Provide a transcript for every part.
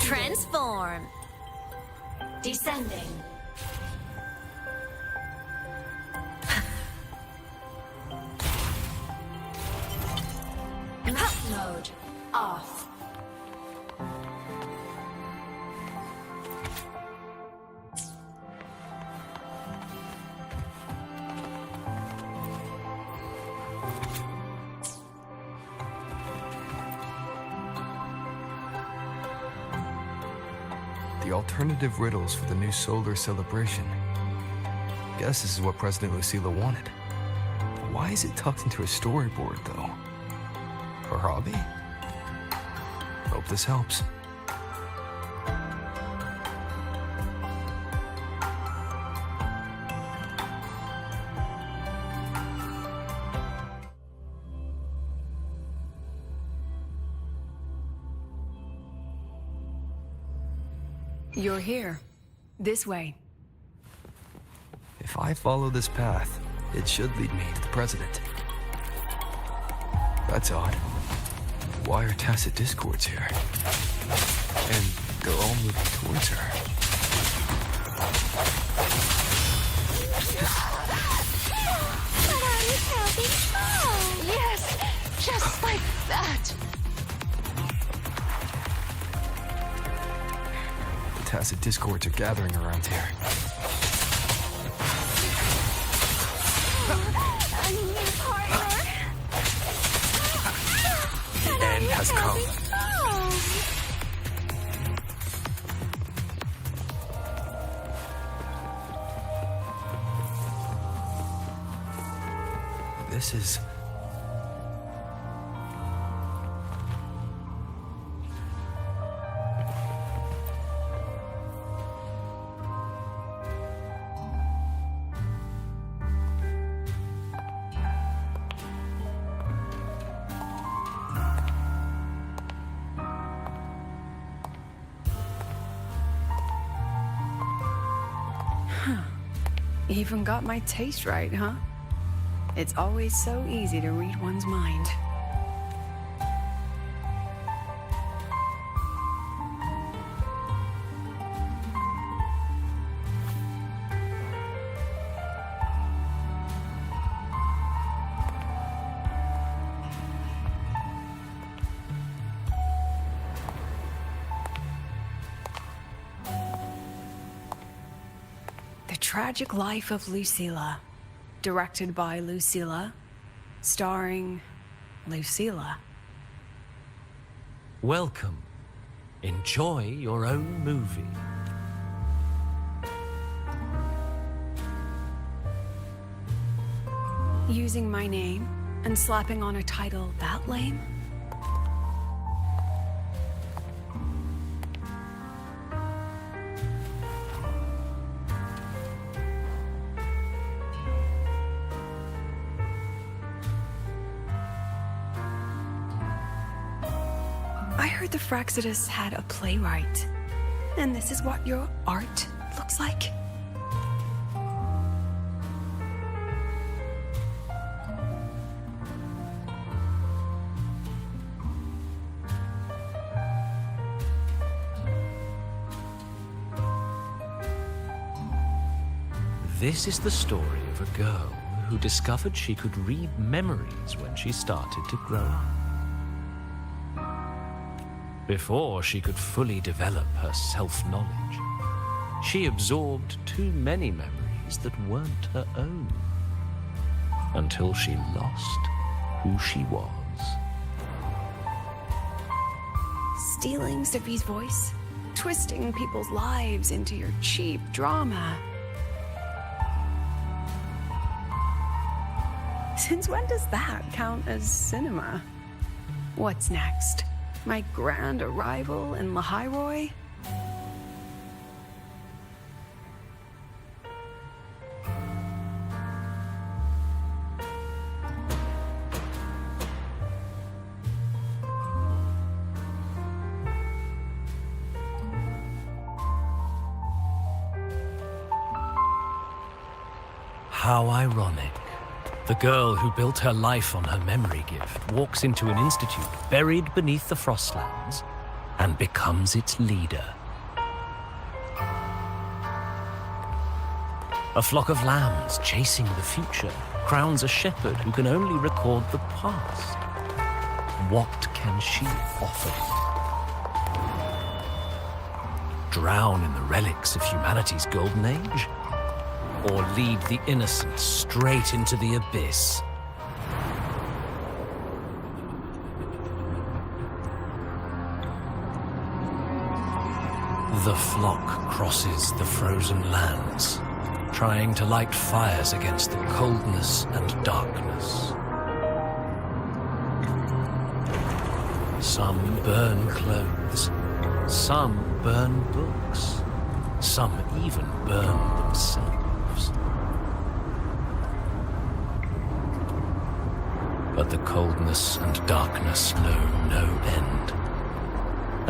Transform. Descending. Map mode off. The alternative riddles for the new solar celebration. Guess this is what President Lucilla wanted. Why is it tucked into a storyboard, though? Her hobby? Hope this helps. You're here. This way. If I follow this path, it should lead me to the president. That's odd. Why are tacit discords here? And they're all moving towards her. But I'm having fun. Yes, just like that. The tacit discords are gathering around here. A new partner. The end has come. This is... Even got my taste right, huh? It's always so easy to read one's mind. The Tragic Life of Lucilla. Directed by Lucilla. Starring Lucilla. Welcome. Enjoy your own movie. Using my name and slapping on a title that lame? I heard the Fraxidus had a playwright. And this is what your art looks like? This is the story of a girl who discovered she could read memories when she started to grow up. Before she could fully develop her self-knowledge, she absorbed too many memories that weren't her own, until she lost who she was. Stealing Sophie's voice? Twisting people's lives into your cheap drama? Since when does that count as cinema? What's next? My grand arrival in Lahairoi? How ironic. The girl who built her life on her memory gift walks into an institute buried beneath the Frostlands and becomes its leader. A flock of lambs chasing the future crowns a shepherd who can only record the past. What can she offer? Drown in the relics of humanity's golden age? Or lead the innocent straight into the abyss? The flock crosses the frozen lands, trying to light fires against the coldness and darkness. Some burn clothes, some burn books, some even burn themselves. But the coldness and darkness know no end,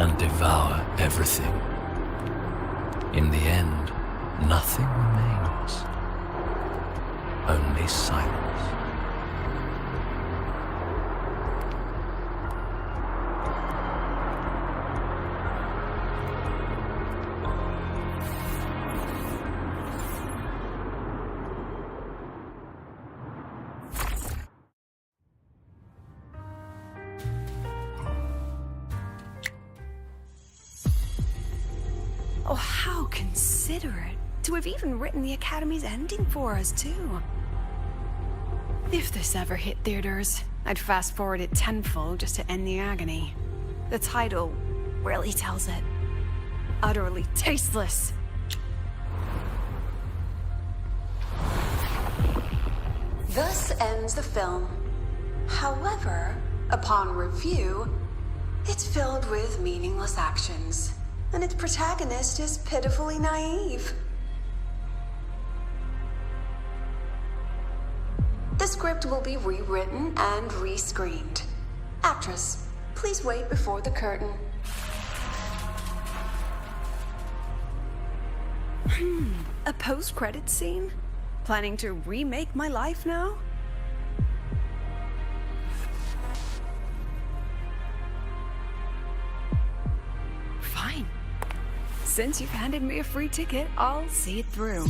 and devour everything. In the end, nothing remains, only silence. Oh, how considerate to have even written the Academy's ending for us, too. If this ever hit theaters, I'd fast forward it tenfold just to end the agony. The title really tells it. Utterly tasteless. Thus ends the film. However, upon review, it's filled with meaningless actions, and its protagonist is pitifully naive. The script will be rewritten and rescreened. Actress, please wait before the curtain. A post-credits scene? Planning to remake my life now? Fine. Since you've handed me a free ticket, I'll see it through.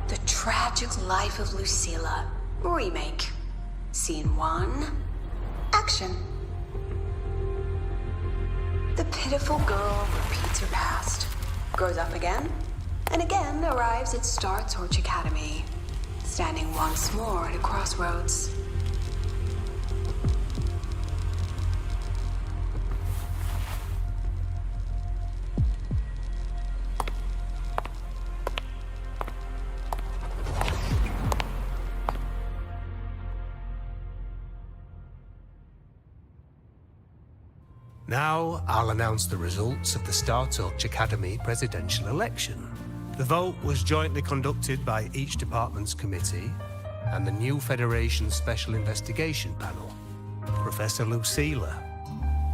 The Tragic Life of Lucilla. Remake. Scene 1. Action. The pitiful girl repeats her past, grows up again, and again arrives at Star Torch Academy, standing once more at a crossroads. Now, I'll announce the results of the Star Torch Academy presidential election. The vote was jointly conducted by each department's committee and the new Federation's Special Investigation Panel. Professor Lucilla,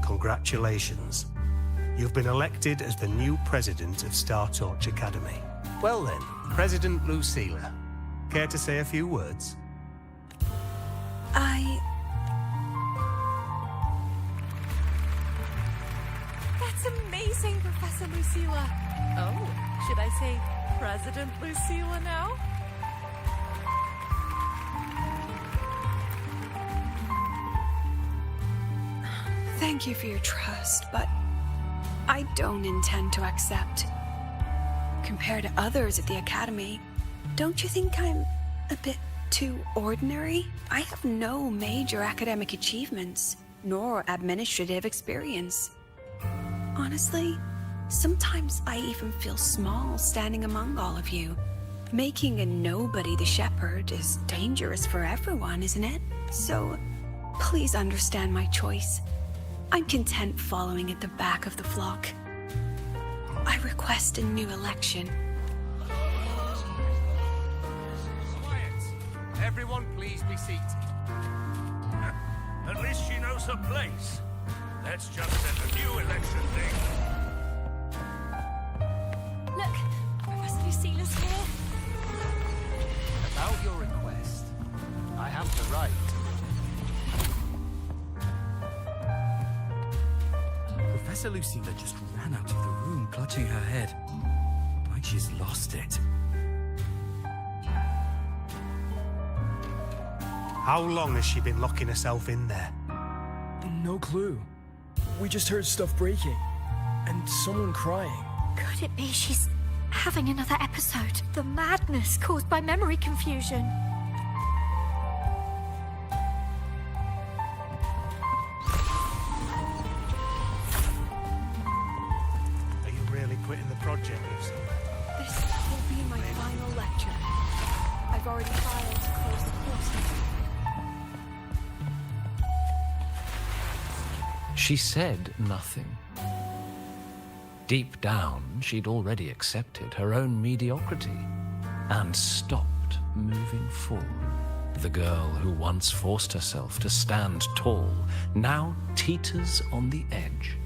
congratulations. You've been elected as the new president of Star Torch Academy. Well then, President Lucilla, care to say a few words? That's amazing, Professor Lucilla. Oh, should I say President Lucilla now? Thank you for your trust, but I don't intend to accept. Compared to others at the Academy, don't you think I'm a bit too ordinary? I have no major academic achievements, nor administrative experience. Honestly, sometimes I even feel small standing among all of you. Making a nobody the shepherd is dangerous for everyone, isn't it? So, please understand my choice. I'm content following at the back of the flock. I request a new election. Quiet! Everyone please be seated. At least she knows her place. Let's just set a new election date. Look, Professor Lucilla's here. About your request, I have the right to Professor Lucilla just ran out of the room, clutching her head, like she's lost it. How long has she been locking herself in there? No clue. We just heard stuff breaking, and someone crying. Could it be she's having another episode? The madness caused by memory confusion. Are you really quitting the project, Lucy? This will be my final lecture. I've already filed to close the course. She said nothing. Deep down, she'd already accepted her own mediocrity and stopped moving forward. The girl who once forced herself to stand tall now teeters on the edge.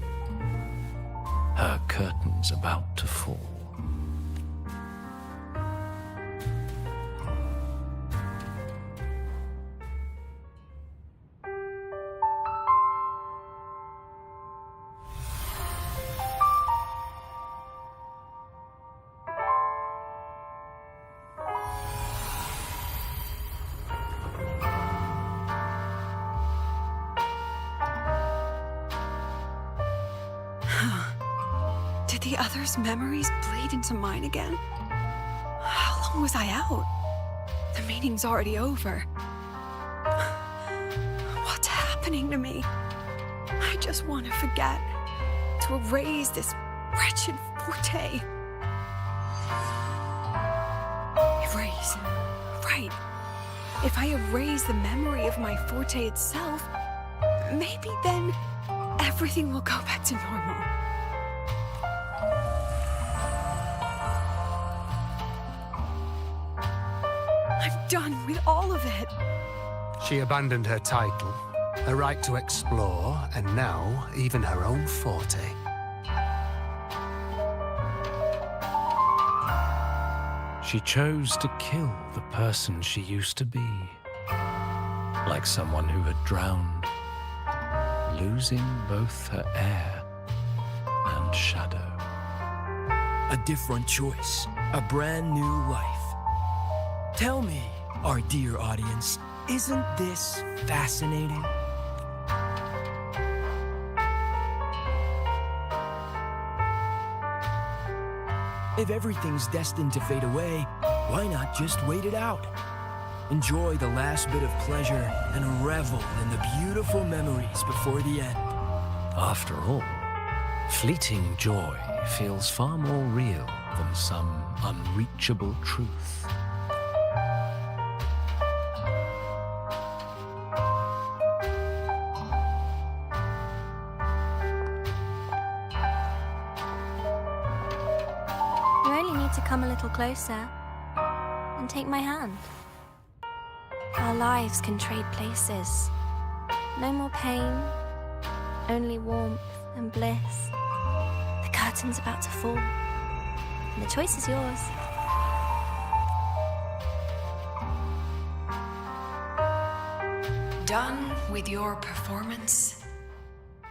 Her curtains about to fall. Did the others' memories bleed into mine again? How long was I out? The meeting's already over. What's happening to me? I just want to forget, to erase this wretched forte. Erase. Right. If I erase the memory of my forte itself, maybe then everything will go back to normal. I'm done with all of it. She abandoned her title, her right to explore, and now even her own forte. She chose to kill the person she used to be, like someone who had drowned, losing both her air and shadow. A different choice, a brand new life. Tell me, our dear audience, isn't this fascinating? If everything's destined to fade away, why not just wait it out? Enjoy the last bit of pleasure and revel in the beautiful memories before the end. After all, fleeting joy feels far more real than some unreachable truth. You only need to come a little closer and take my hand. Our lives can trade places. No more pain, only warmth and bliss. The curtain's about to fall, and the choice is yours. Done with your performance?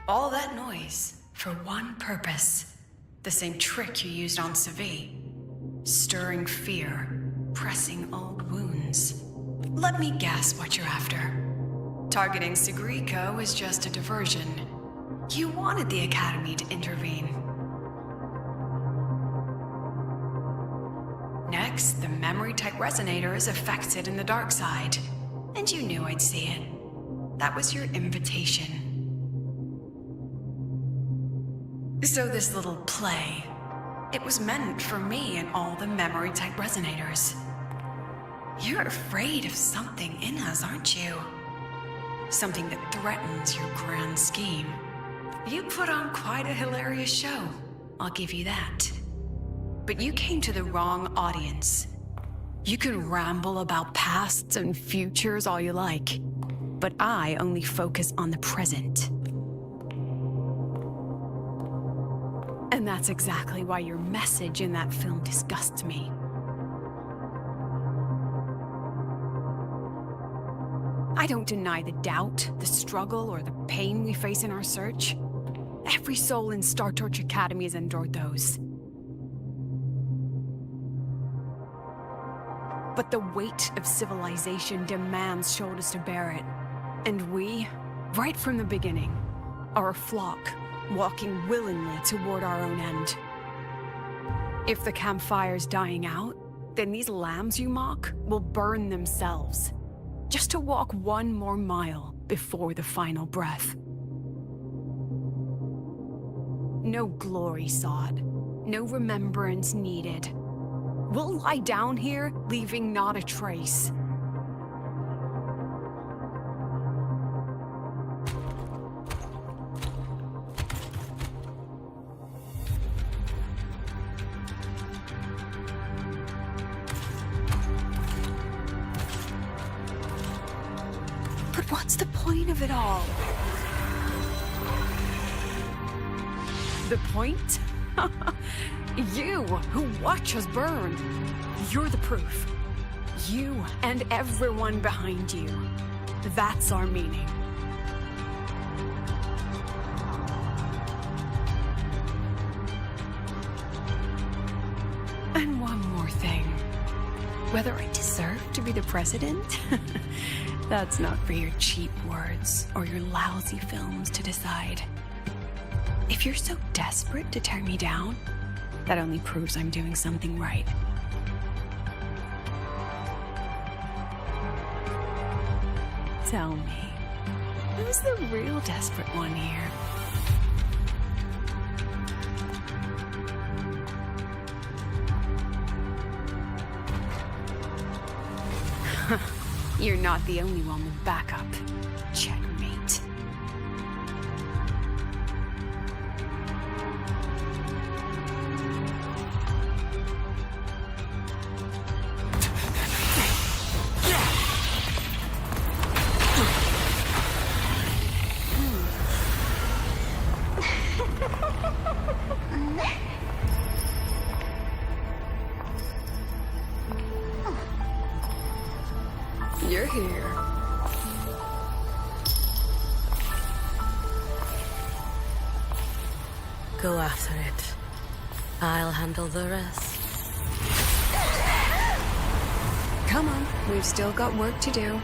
All that noise for one purpose. The same trick you used on Savi. Stirring fear, pressing old wounds. Let me guess what you're after. Targeting Sigriko was just a diversion. You wanted the Academy to intervene. Next, the memory-type resonator is affected in the dark side. And you knew I'd see it. That was your invitation. So this little play, it was meant for me and all the memory-type resonators. You're afraid of something in us, aren't you? Something that threatens your grand scheme. You put on quite a hilarious show, I'll give you that. But you came to the wrong audience. You can ramble about pasts and futures all you like, but I only focus on the present. And that's exactly why your message in that film disgusts me. I don't deny the doubt, the struggle, or the pain we face in our search. Every soul in Star Torch Academy has endured those. But the weight of civilization demands shoulders to bear it. And we, right from the beginning, are a flock walking willingly toward our own end. If the campfire's dying out, then these lambs you mock will burn themselves, just to walk one more mile before the final breath. No glory sought, no remembrance needed. We'll lie down here, leaving not a trace. But what's the point of it all? The point? You, who watch us burn. You're the proof. You and everyone behind you. That's our meaning. And one more thing. Whether I deserve to be the president? That's not for your cheap words or your lousy films to decide. If you're so desperate to tear me down, that only proves I'm doing something right. Tell me, who's the real desperate one here? You're not the only one with backup. Checkmate. You're here. Go after it. I'll handle the rest. Come on, we've still got work to do.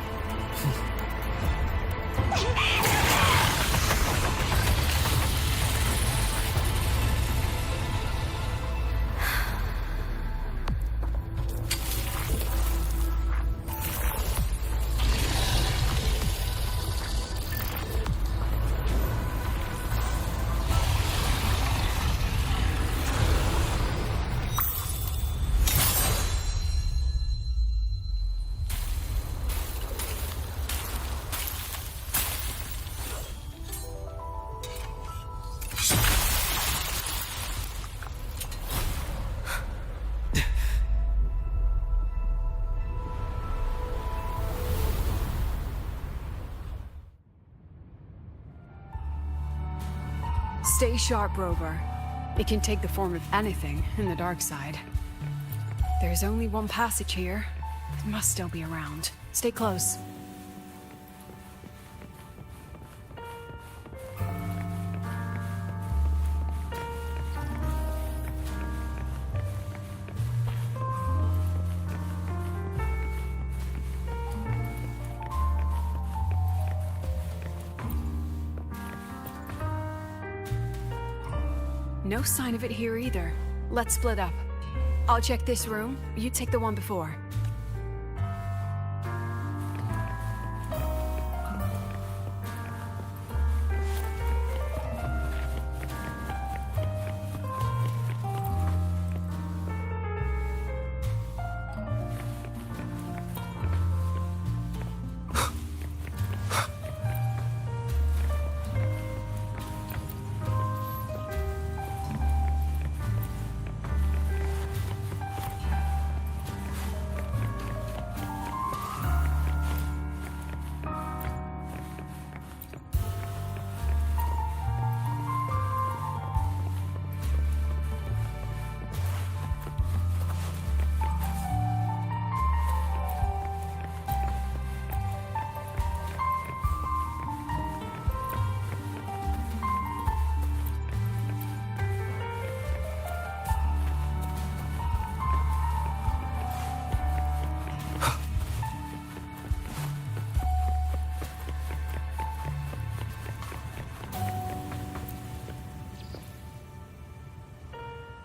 Stay sharp, Rover. It can take the form of anything in the dark side. There's only one passage here. It must still be around. Stay close. No sign of it here either. Let's split up. I'll check this room, you take the one before.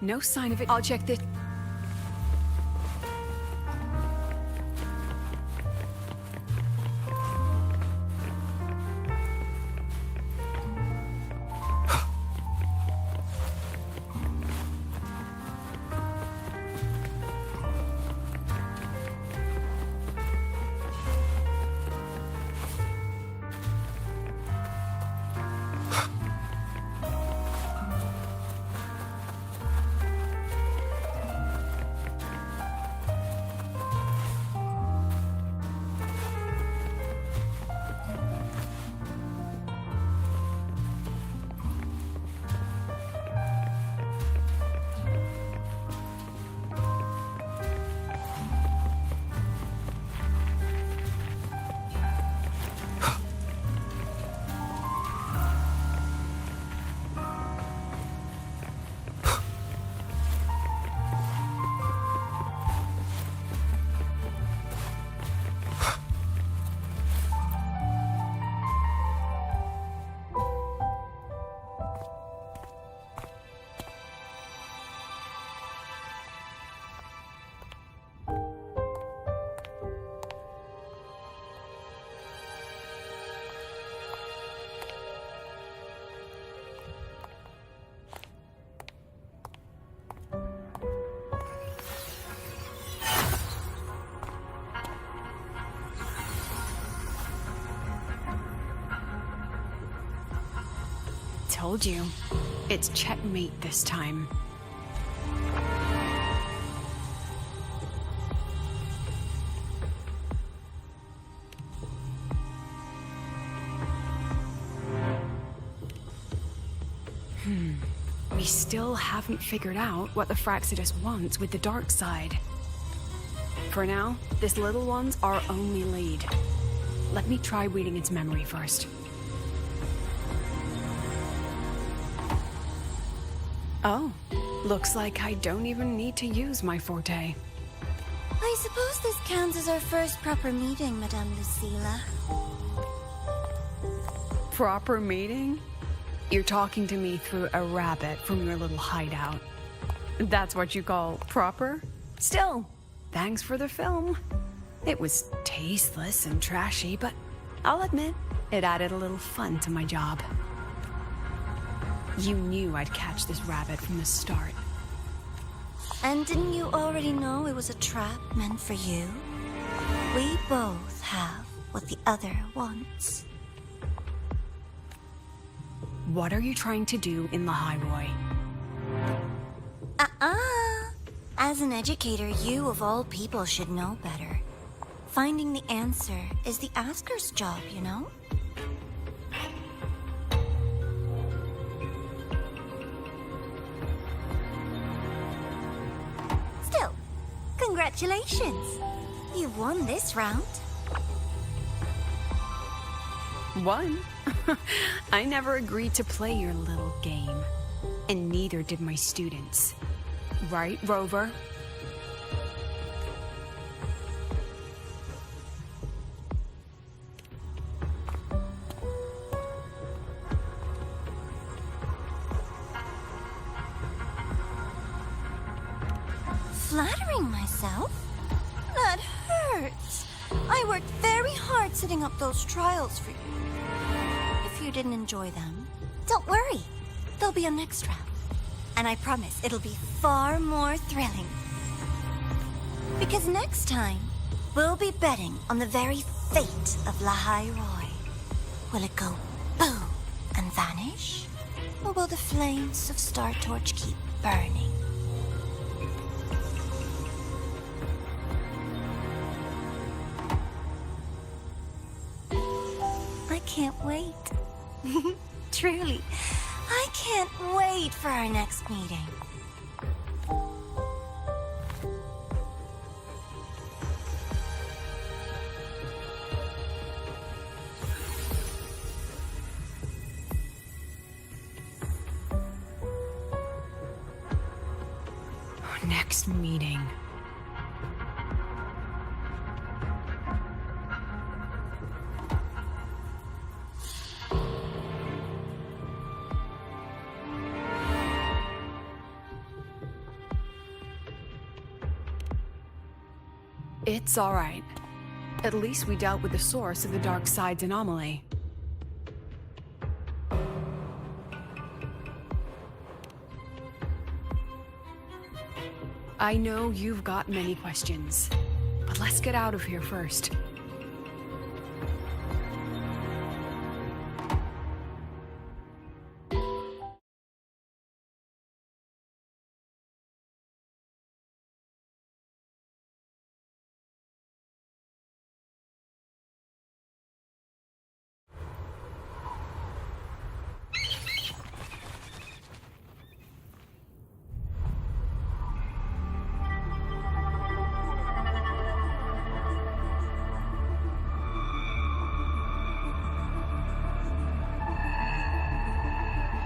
No sign of it. I'll check this. Told you. It's checkmate this time. We still haven't figured out what the Fraxidus wants with the dark side. For now, this little one's our only lead. Let me try reading its memory first. Oh, looks like I don't even need to use my forte. I suppose this counts as our first proper meeting, Madame Lucilla. Proper meeting? You're talking to me through a rabbit from your little hideout. That's what you call proper? Still, thanks for the film. It was tasteless and trashy, but I'll admit, it added a little fun to my job. You knew I'd catch this rabbit from the start. And didn't you already know it was a trap meant for you? We both have what the other wants. What are you trying to do in the Highway? As an educator, you of all people should know better. Finding the answer is the asker's job, you know? Still, congratulations! You've won this round. Won? I never agreed to play your little game. And neither did my students. Right, Rover? Flattering myself? That hurts. I worked very hard setting up those trials for you. If you didn't enjoy them, don't worry. There'll be a next round. And I promise it'll be far more thrilling. Because next time, we'll be betting on the very fate of Lahai Roy. Will it go boom and vanish? Or will the flames of Star Torch keep burning? I can't wait. Truly, I can't wait for our next meeting. Our next meeting. It's all right. At least we dealt with the source of the dark side's anomaly. I know you've got many questions, but let's get out of here first.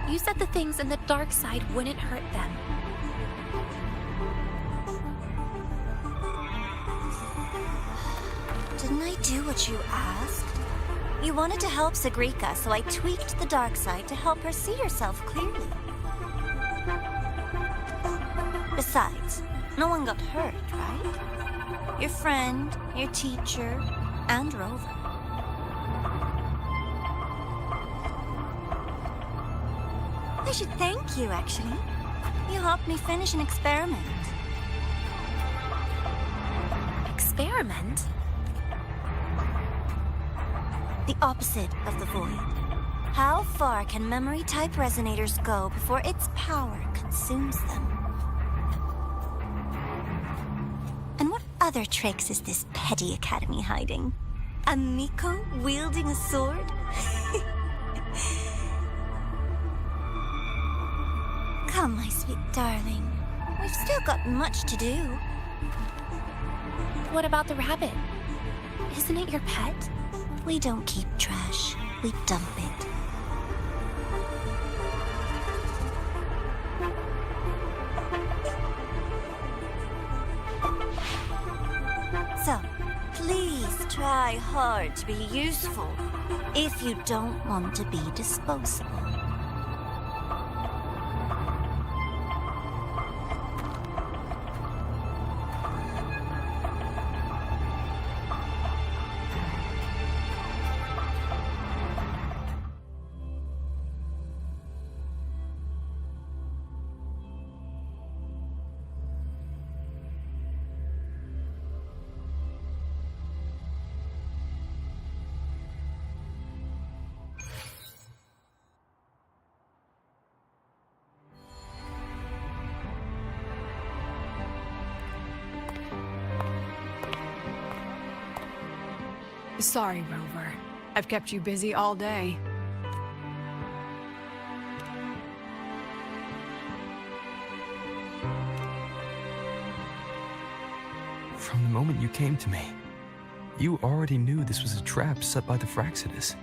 You said the things in the dark side wouldn't hurt them. Didn't I do what you asked? You wanted to help Sagrika, so I tweaked the dark side to help her see herself clearly. Besides, no one got hurt, right? Your friend, your teacher, and Rover. I should thank you, actually. You helped me finish an experiment. Experiment? The opposite of the void. How far can memory-type resonators go before its power consumes them? And what other tricks is this petty academy hiding? A Miko wielding a sword? Come, my sweet darling. We've still got much to do. What about the rabbit? Isn't it your pet? We don't keep trash. We dump it. So, please try hard to be useful if you don't want to be disposable. Sorry, Rover. I've kept you busy all day. From the moment you came to me, you already knew this was a trap set by the Fraxidus.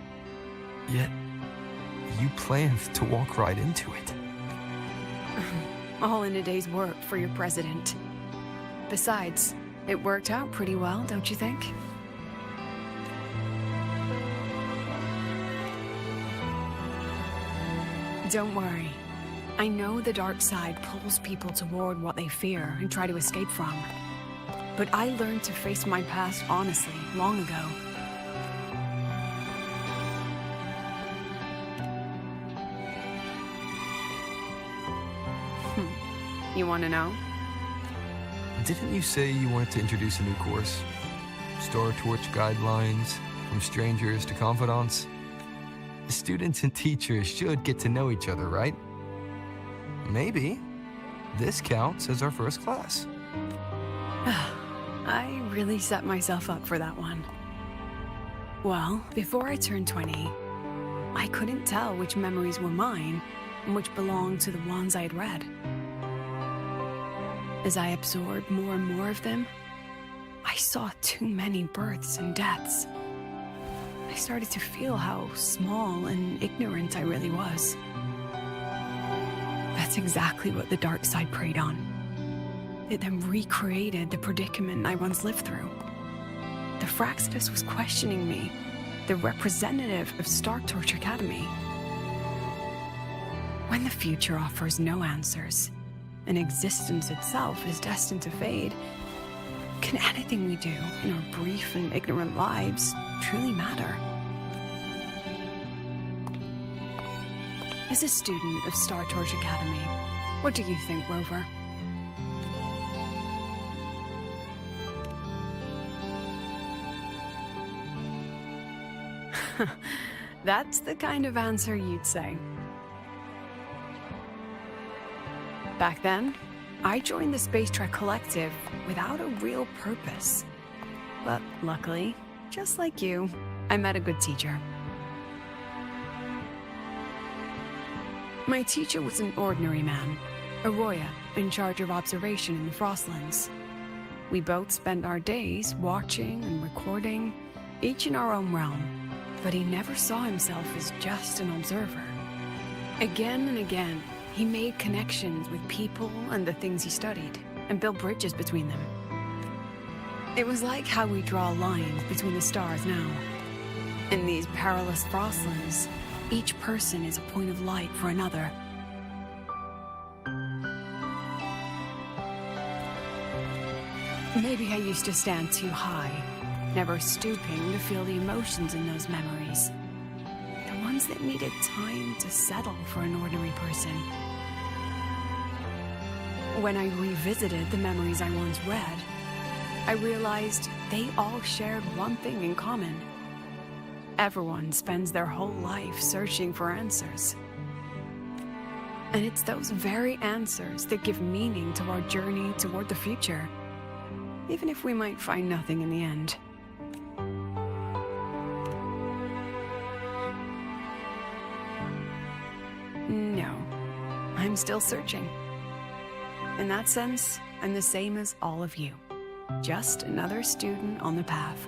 Yet, you planned to walk right into it. All in a day's work for your president. Besides, it worked out pretty well, don't you think? Don't worry. I know the dark side pulls people toward what they fear and try to escape from. But I learned to face my past honestly long ago. You want to know? Didn't you say you wanted to introduce a new course? Star Torch guidelines, from strangers to confidants? Students and teachers should get to know each other, right? Maybe this counts as our first class. I really set myself up for that one. Well, before I turned 20, I couldn't tell which memories were mine and which belonged to the ones I had read. As I absorbed more and more of them, I saw too many births and deaths. I started to feel how small and ignorant I really was. That's exactly what the dark side preyed on. It then recreated the predicament I once lived through. The Fraxidus was questioning me, the representative of Star Torch Academy. When the future offers no answers, and existence itself is destined to fade, can anything we do in our brief and ignorant lives truly matter? As a student of Star Torch Academy, what do you think, Rover? That's the kind of answer you'd say. Back then, I joined the Space Trek Collective without a real purpose. But luckily, just like you, I met a good teacher. My teacher was an ordinary man, Arroya, in charge of observation in the Frostlands. We both spent our days watching and recording, each in our own realm, but he never saw himself as just an observer. Again and again, he made connections with people and the things he studied, and built bridges between them. It was like how we draw lines between the stars now. In these perilous Frostlands, each person is a point of light for another. Maybe I used to stand too high, never stooping to feel the emotions in those memories. The ones that needed time to settle for an ordinary person. When I revisited the memories I once read, I realized they all shared one thing in common. Everyone spends their whole life searching for answers. And it's those very answers that give meaning to our journey toward the future, even if we might find nothing in the end. No, I'm still searching. In that sense, I'm the same as all of you. Just another student on the path.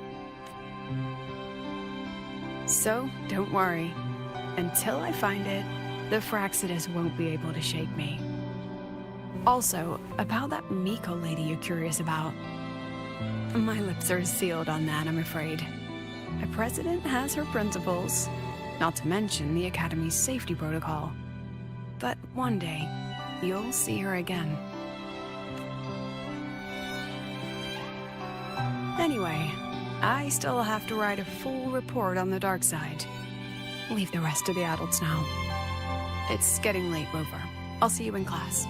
So, don't worry. Until I find it, the Fraxidus won't be able to shake me. Also, about that Miko lady you're curious about. My lips are sealed on that, I'm afraid. A president has her principles, not to mention the Academy's safety protocol. But one day, you'll see her again. Anyway, I still have to write a full report on the dark side. Leave the rest to the adults now. It's getting late, Rover. I'll see you in class.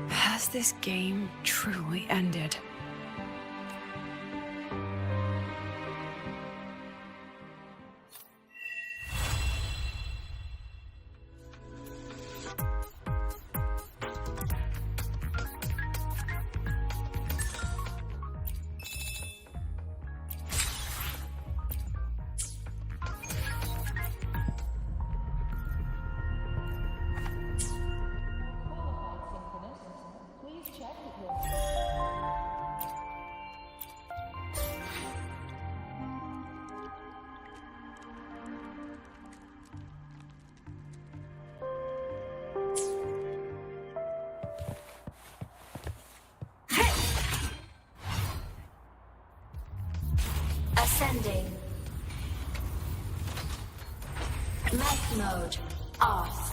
Has this game truly ended? Ascending. Mech mode off.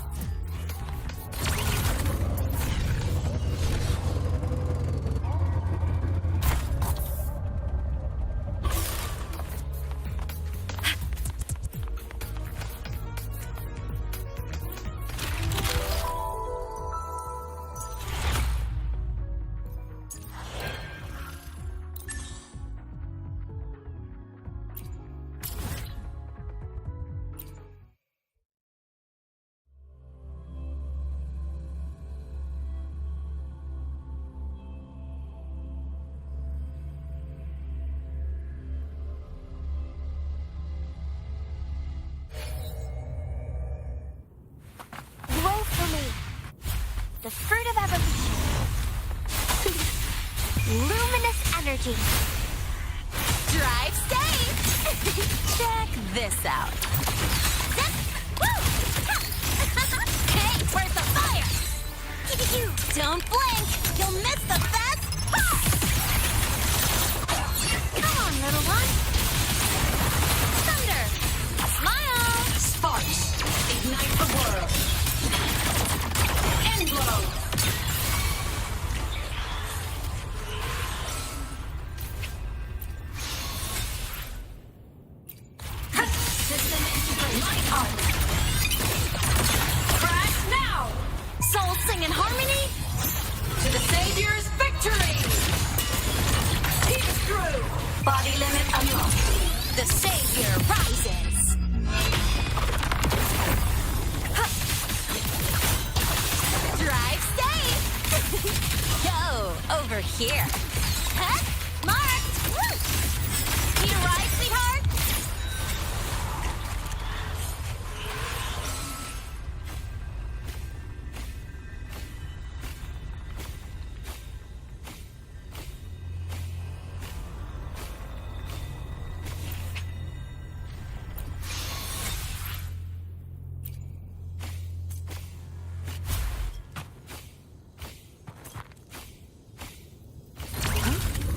The fruit of evolution. Luminous energy. Drive safe! Check this out. Hey, where's the fire? Don't blink! You'll miss the best part! Come on, little one. Thunder! Smile! Spark Light armor. Crash now! Souls sing in harmony? To the Savior's victory! Pierce through! Body limit unlocked. The Savior rises! Drive safe! Go, over here. Huh? Marked! Woo! Need a ride, sweetheart?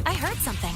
I heard something.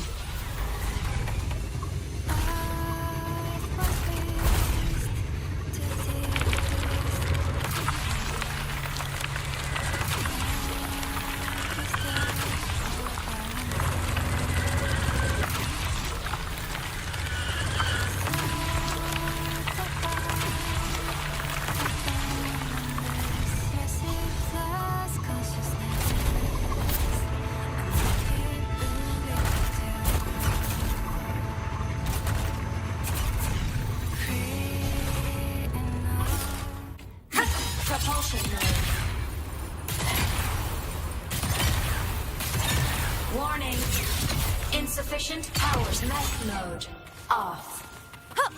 Propulsion mode. Warning. Insufficient powers. Mech mode. Off. Huh.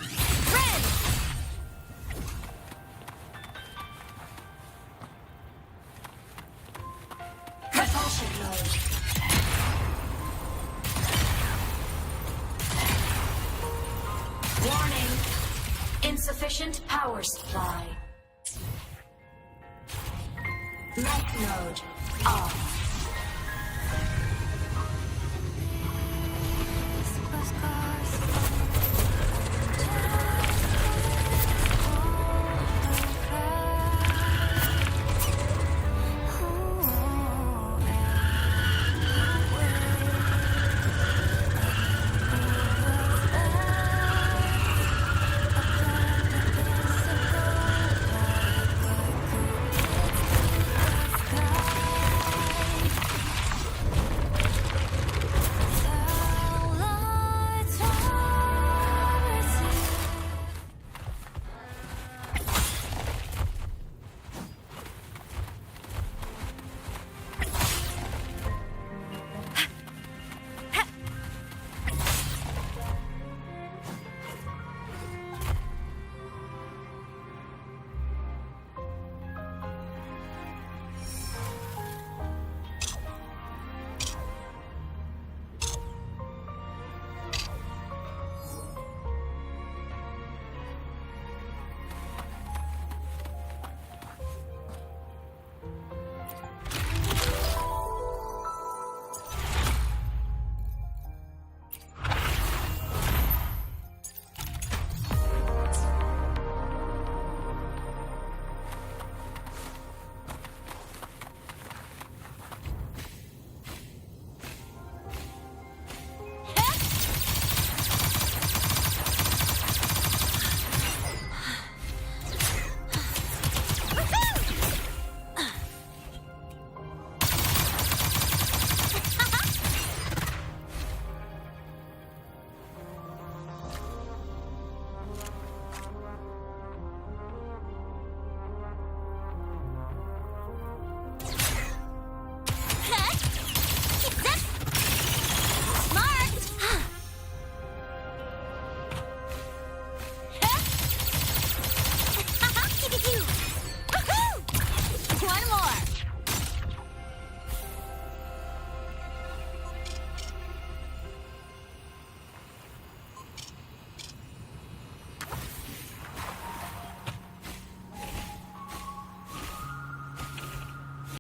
Red! Propulsion mode. Warning. Insufficient power supply. Mech mode. Off.